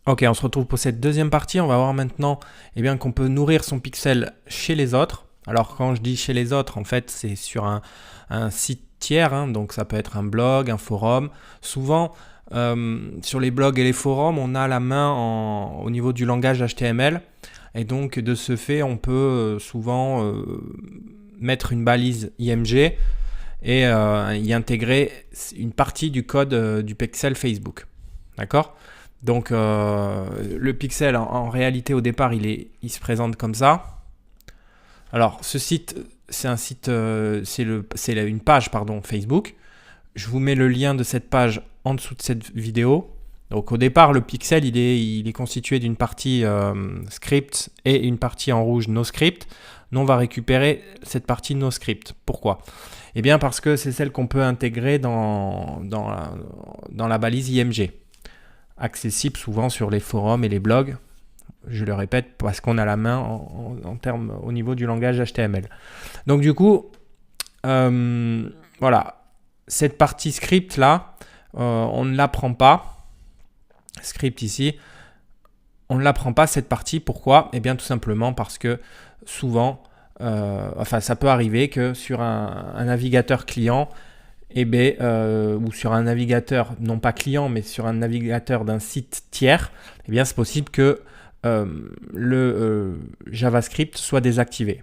Ok, on se retrouve pour cette deuxième partie. On va voir maintenant qu'on peut nourrir son pixel chez les autres. Alors quand je dis chez les autres, en fait c'est sur un site tiers, hein, donc ça peut être un blog, un forum. Souvent sur les blogs et les forums, on a la main au niveau du langage HTML. Et donc de ce fait, on peut souvent mettre une balise IMG et y intégrer une partie du code du pixel Facebook. D'accord ? Donc le pixel en réalité au départ il se présente comme ça. Alors ce site c'est un site, c'est une page pardon, Facebook. Je vous mets le lien de cette page en dessous de cette vidéo. Donc au départ le pixel il est constitué d'une partie script et une partie en rouge no script. Nous on va récupérer cette partie no script. Pourquoi ? Eh bien parce que c'est celle qu'on peut intégrer dans la balise IMG. Accessible souvent sur les forums et les blogs, je le répète, parce qu'on a la main en termes au niveau du langage HTML. Donc du coup, voilà, cette partie script là, on ne l'apprend pas. Script ici, on ne l'apprend pas cette partie. Pourquoi ? Eh bien tout simplement parce que souvent, ça peut arriver que sur un navigateur client, ou sur un navigateur, non pas client, mais sur un navigateur d'un site tiers, c'est possible que le JavaScript soit désactivé.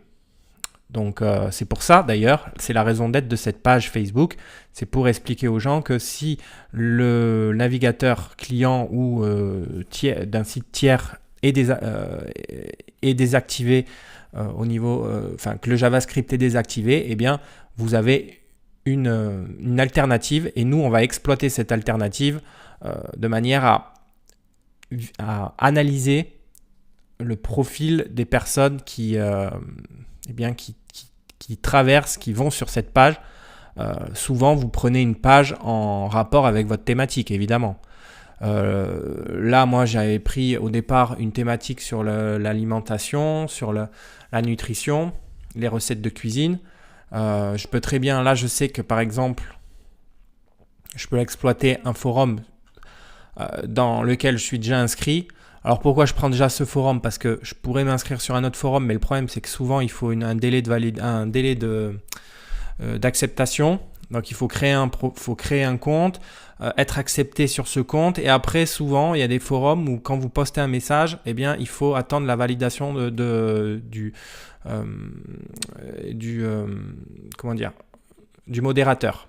Donc c'est pour ça d'ailleurs, c'est la raison d'être de cette page Facebook, c'est pour expliquer aux gens que si le navigateur client ou d'un site tiers est désactivé au niveau, que le JavaScript est désactivé, eh bien vous avez une alternative et nous on va exploiter cette alternative de manière à analyser le profil des personnes qui traversent, qui vont sur cette page. Souvent vous prenez une page en rapport avec votre thématique évidemment. Là moi j'avais pris au départ une thématique sur l'alimentation, sur la nutrition, les recettes de cuisine. Je peux très bien, là je sais que par exemple, je peux exploiter un forum dans lequel je suis déjà inscrit. Alors pourquoi je prends déjà ce forum ? Parce que je pourrais m'inscrire sur un autre forum, mais le problème c'est que souvent il faut un délai d'acceptation. Donc il faut créer un compte, être accepté sur ce compte, et après souvent il y a des forums où quand vous postez un message, eh bien il faut attendre la validation du modérateur.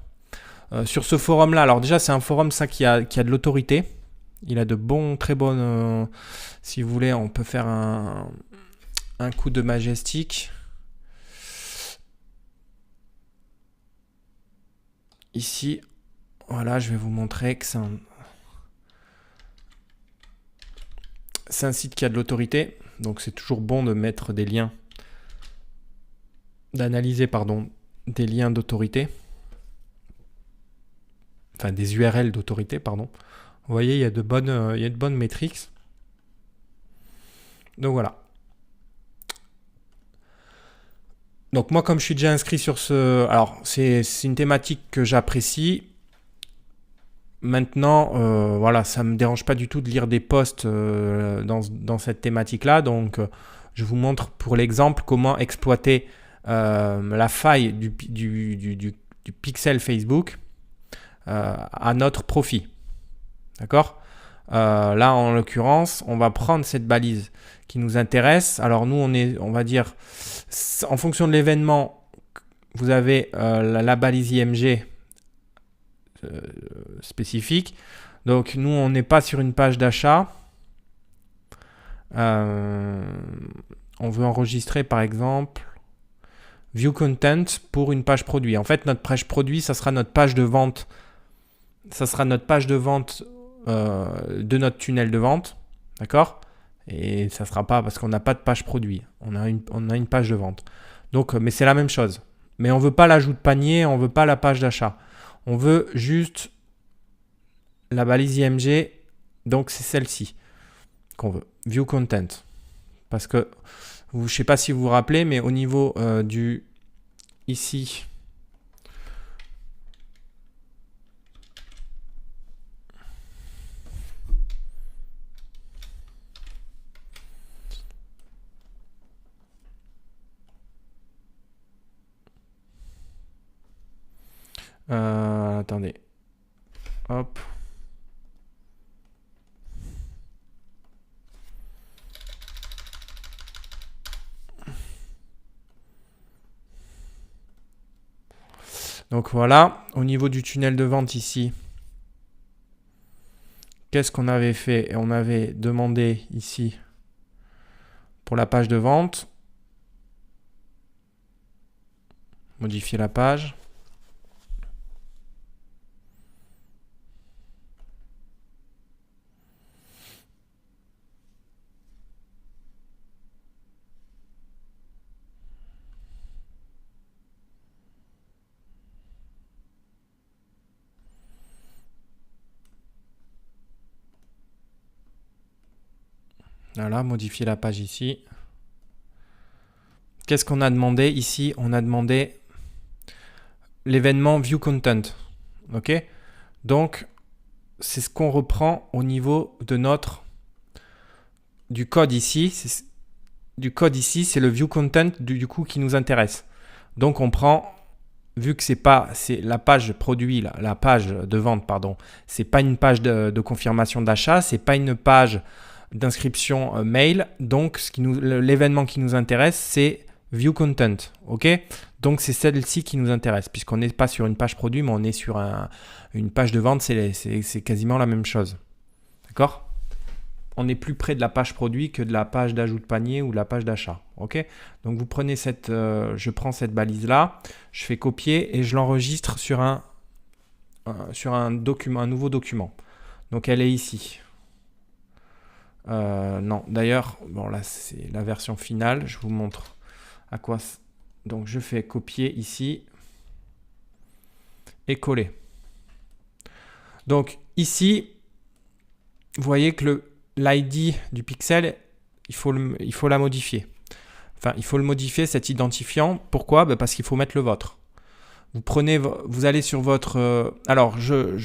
Sur ce forum là, alors déjà c'est un forum ça qui a de l'autorité, il a très bonnes, si vous voulez on peut faire un coup de majestic. Ici, voilà, je vais vous montrer que c'est un site qui a de l'autorité, donc c'est toujours bon de mettre des liens, d'analyser des liens d'autorité, enfin des URL d'autorité, pardon. Vous voyez, il y a de bonnes métriques. Donc voilà. Donc moi, comme je suis déjà inscrit sur alors c'est une thématique que j'apprécie. Maintenant, voilà, ça me dérange pas du tout de lire des posts dans cette thématique-là. Donc, je vous montre pour l'exemple comment exploiter la faille du pixel Facebook à notre profit. D'accord ? Là, en l'occurrence, on va prendre cette balise qui nous intéresse. Alors nous, on va dire, en fonction de l'événement, vous avez la balise IMG spécifique. Donc nous, on n'est pas sur une page d'achat. On veut enregistrer par exemple View Content pour une page produit. En fait, notre page produit, ça sera notre page de vente. Ça sera notre page de vente de notre tunnel de vente. D'accord ? Et ça ne sera pas parce qu'on n'a pas de page produit. On a une page de vente. Donc, mais c'est la même chose. Mais on ne veut pas l'ajout de panier, on ne veut pas la page d'achat. On veut juste la balise IMG. Donc, c'est celle-ci qu'on veut. View Content. Parce que, je ne sais pas si vous vous rappelez, mais au niveau du... Ici... Attendez. Hop. Donc voilà, au niveau du tunnel de vente ici, qu'est-ce qu'on avait fait? On avait demandé ici pour la page de vente, modifier la page. Voilà, modifier la page ici. Qu'est-ce qu'on a demandé ici? On a demandé l'événement View Content. OK? Donc, c'est ce qu'on reprend au niveau de du code ici. C'est le View Content du coup qui nous intéresse. Donc, on prend, vu que c'est la page produit, la page de vente, pardon, c'est pas une page de confirmation d'achat, c'est pas une page d'inscription mail. Donc, l'événement qui nous intéresse, c'est View Content. OK? Donc, c'est celle-ci qui nous intéresse, puisqu'on n'est pas sur une page produit, mais on est sur une page de vente. C'est quasiment la même chose. D'accord? On est plus près de la page produit que de la page d'ajout de panier ou de la page d'achat. OK? Donc, vous prenez je prends cette balise-là, je fais copier et je l'enregistre sur un document, un nouveau document. Donc, elle est ici. Non, d'ailleurs, bon là c'est la version finale. Je vous montre à quoi. Donc je fais copier ici et coller. Donc ici, vous voyez que l'ID du pixel, il faut la modifier. Enfin, il faut le modifier, cet identifiant. Pourquoi? Parce qu'il faut mettre le vôtre. Vous allez sur votre... alors, je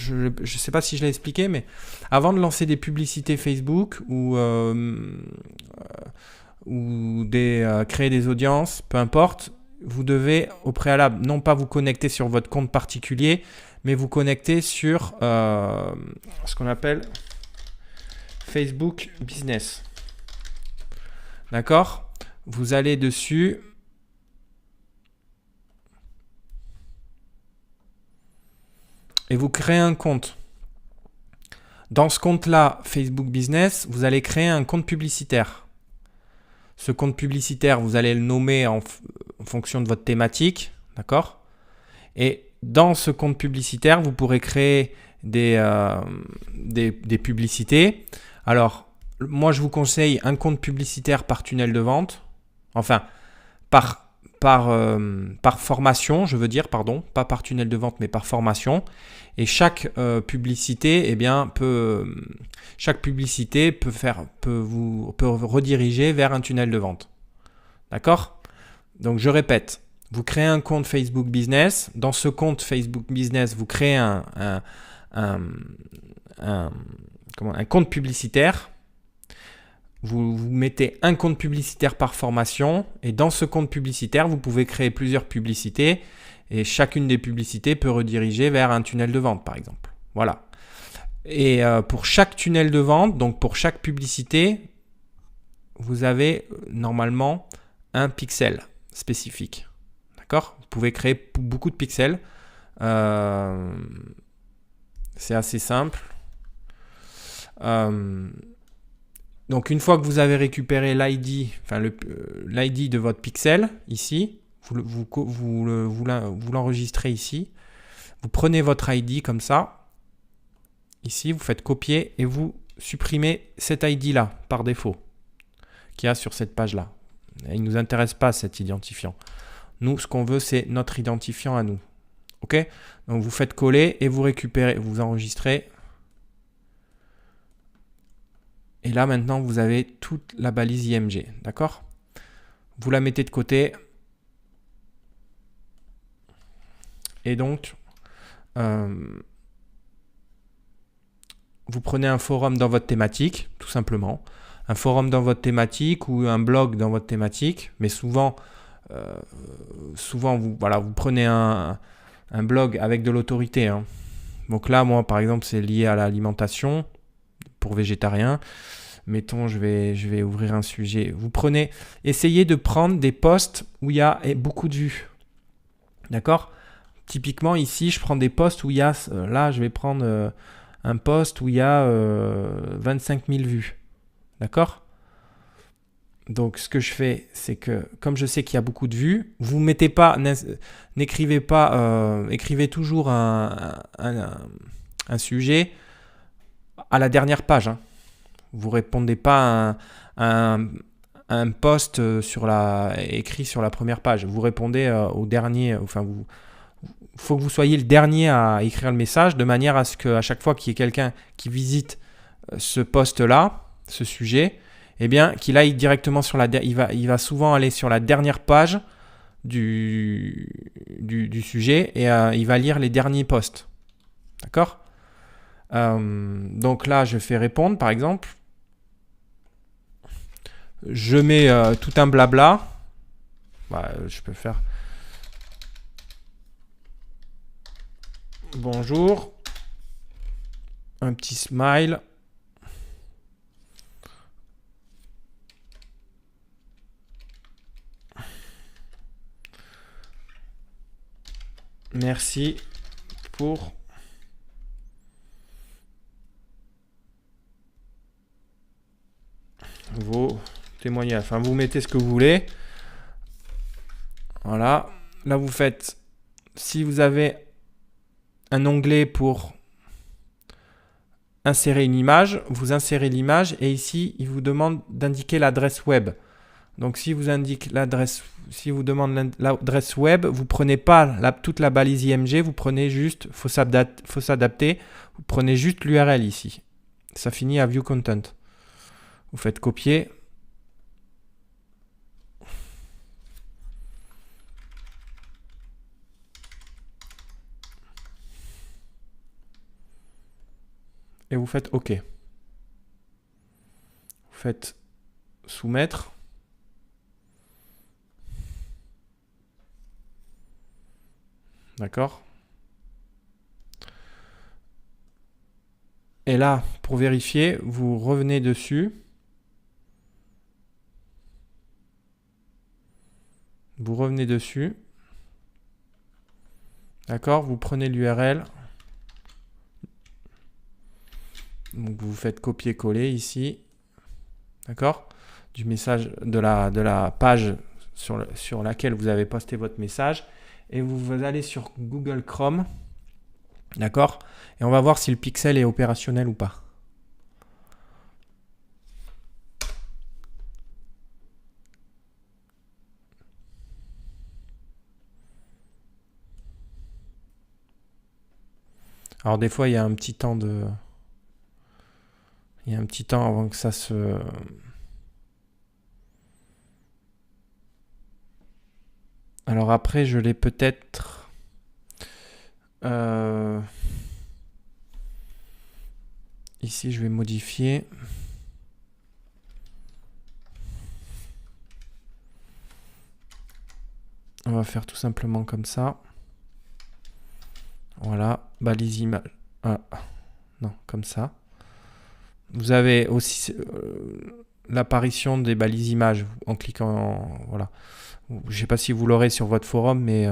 sais pas si je l'ai expliqué, mais avant de lancer des publicités Facebook ou créer des audiences, peu importe, vous devez au préalable non pas vous connecter sur votre compte particulier, mais vous connecter sur ce qu'on appelle Facebook Business. D'accord? Vous allez dessus. Et vous créez un compte. Dans ce compte-là, Facebook Business, vous allez créer un compte publicitaire. Ce compte publicitaire, vous allez le nommer en fonction de votre thématique. D'accord? Et dans ce compte publicitaire, vous pourrez créer des publicités. Alors, moi, je vous conseille un compte publicitaire par tunnel de vente. Enfin, par formation, je veux dire, pardon, pas par tunnel de vente, mais par formation. Et chaque publicité, chaque publicité peut vous rediriger vers un tunnel de vente. D'accord? Donc je répète, vous créez un compte Facebook Business. Dans ce compte Facebook Business, vous créez un compte publicitaire. Vous mettez un compte publicitaire par formation et dans ce compte publicitaire, vous pouvez créer plusieurs publicités et chacune des publicités peut rediriger vers un tunnel de vente par exemple. Voilà. Et pour chaque tunnel de vente, donc pour chaque publicité, vous avez normalement un pixel spécifique. D'accord? Vous pouvez créer beaucoup de pixels. C'est assez simple. Donc une fois que vous avez récupéré l'ID, enfin l'ID de votre pixel ici, vous l'enregistrez ici. Vous prenez votre ID comme ça. Ici, vous faites copier et vous supprimez cet ID là par défaut qu'il y a sur cette page là. Il ne nous intéresse pas cet identifiant. Nous, ce qu'on veut, c'est notre identifiant à nous. OK? Donc vous faites coller et vous récupérez, vous enregistrez. Et là, maintenant, vous avez toute la balise IMG. D'accord? Vous la mettez de côté. Et donc, vous prenez un forum dans votre thématique, tout simplement. Un forum dans votre thématique ou un blog dans votre thématique. Mais souvent vous prenez un blog avec de l'autorité, hein. Donc là, moi, par exemple, c'est lié à l'alimentation pour végétariens. Mettons, je vais ouvrir un sujet. Essayez de prendre des posts où il y a beaucoup de vues. D'accord? Typiquement, ici, je prends des posts où il y a... Là, je vais prendre un post où il y a 25 000 vues. D'accord? Donc, ce que je fais, c'est que, comme je sais qu'il y a beaucoup de vues, vous mettez pas, n'écrivez pas, écrivez toujours un sujet à la dernière page, hein. Vous répondez pas à un post écrit sur la première page. Vous répondez au dernier. Enfin, faut que vous soyez le dernier à écrire le message, de manière à ce qu'à chaque fois qu'il y ait quelqu'un qui visite ce post-là, ce sujet, eh bien, qu'il aille directement sur il va souvent aller sur la dernière page du sujet et il va lire les derniers posts. D'accord? Donc là, je fais répondre, par exemple. Je mets tout un blabla. Je peux faire bonjour, un petit smile. Merci pour vos témoignages. Enfin, vous mettez ce que vous voulez. Voilà. Là, vous faites, si vous avez un onglet pour insérer une image, vous insérez l'image et ici, il vous demande d'indiquer l'adresse web. Donc, si vous demande l'adresse web, vous prenez pas toute la balise IMG, vous prenez juste, faut s'adapter, vous prenez juste l'URL ici. Ça finit à View Content. Vous faites copier. Et vous faites OK. Vous faites soumettre. D'accord? Et là, pour vérifier, vous revenez dessus. Vous revenez dessus. D'accord? Vous prenez l'URL. Donc vous faites copier-coller ici. D'accord? Du message de la page sur laquelle vous avez posté votre message. Et vous allez sur Google Chrome. D'accord? Et on va voir si le pixel est opérationnel ou pas. Alors des fois, il y a un petit temps avant que ça se... Alors après, je l'ai peut-être... Ici, je vais modifier. On va faire tout simplement comme ça. Voilà, balise image. Ah, non, comme ça. Vous avez aussi l'apparition des balises images en cliquant. Voilà. Je ne sais pas si vous l'aurez sur votre forum, mais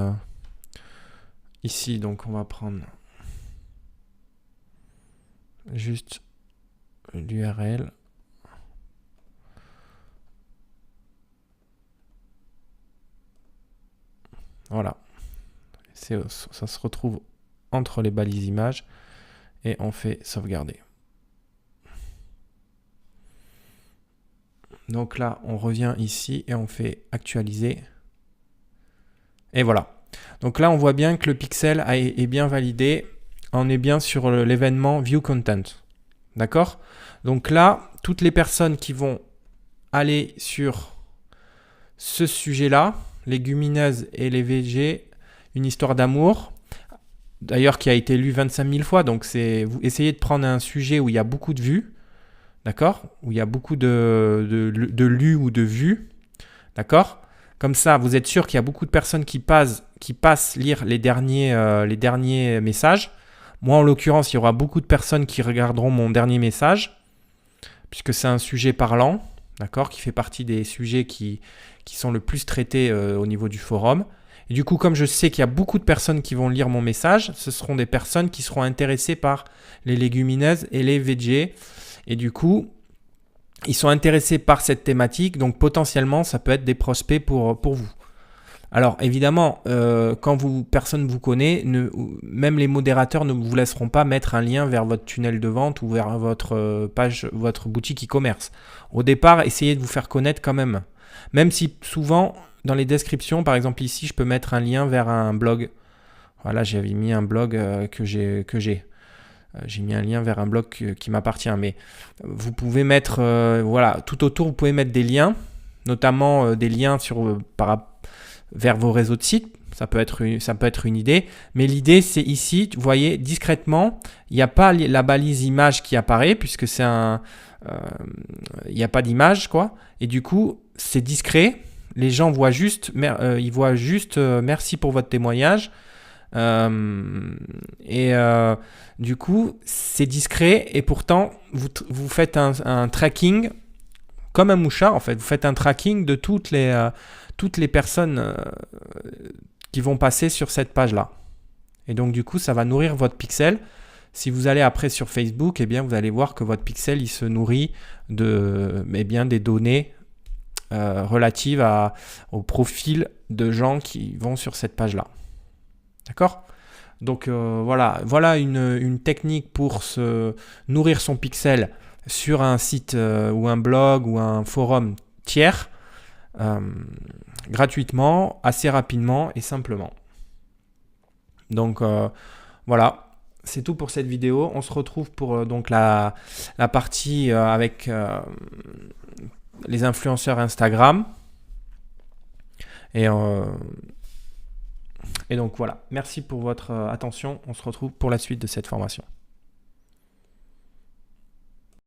ici, donc on va prendre juste l'URL. Voilà. Ça se retrouve entre les balises images et on fait sauvegarder. Donc là, on revient ici et on fait actualiser. Et voilà. Donc là, on voit bien que le pixel est bien validé. On est bien sur l'événement View Content. D'accord? Donc là, toutes les personnes qui vont aller sur ce sujet-là, légumineuses et les VG, une histoire d'amour, d'ailleurs qui a été lu 25 000 fois, donc vous essayez de prendre un sujet où il y a beaucoup de vues, d'accord? Où il y a beaucoup de lus ou de vues, d'accord? Comme ça, vous êtes sûr qu'il y a beaucoup de personnes qui passent qui passent lire les derniers messages. Moi, en l'occurrence, il y aura beaucoup de personnes qui regarderont mon dernier message, puisque c'est un sujet parlant, d'accord, qui fait partie des sujets qui sont le plus traités au niveau du forum. Et du coup, comme je sais qu'il y a beaucoup de personnes qui vont lire mon message, ce seront des personnes qui seront intéressées par les légumineuses et les végés. Et du coup, ils sont intéressés par cette thématique, donc potentiellement, ça peut être des prospects pour vous. Alors évidemment, quand personne ne vous connaît, même les modérateurs ne vous laisseront pas mettre un lien vers votre tunnel de vente ou vers votre page, votre boutique e-commerce. Au départ, essayez de vous faire connaître quand même. Même si souvent, dans les descriptions, par exemple ici, je peux mettre un lien vers un blog. Voilà, j'avais mis un blog que j'ai. J'ai mis un lien vers un blog qui m'appartient. Mais vous pouvez mettre, voilà, tout autour, vous pouvez mettre des liens, notamment des liens vers vos réseaux de sites. Ça peut être une idée. Mais l'idée, c'est ici, vous voyez, discrètement, il n'y a pas la balise image qui apparaît, puisque c'est il n'y a pas d'image, quoi. Et du coup, c'est discret. Les gens voient juste, merci pour votre témoignage. Du coup, c'est discret et pourtant, vous faites un tracking comme un mouchard. En fait, vous faites un tracking de toutes les personnes qui vont passer sur cette page-là. Et donc, du coup, ça va nourrir votre pixel. Si vous allez après sur Facebook, eh bien, vous allez voir que votre pixel, il se nourrit des données relatives au profil de gens qui vont sur cette page-là. D'accord ? Donc voilà une technique pour se nourrir son pixel sur un site ou un blog ou un forum tiers gratuitement, assez rapidement et simplement. Donc voilà, c'est tout pour cette vidéo. On se retrouve pour donc la partie avec les influenceurs Instagram. Et donc voilà, merci pour votre attention. On se retrouve pour la suite de cette formation.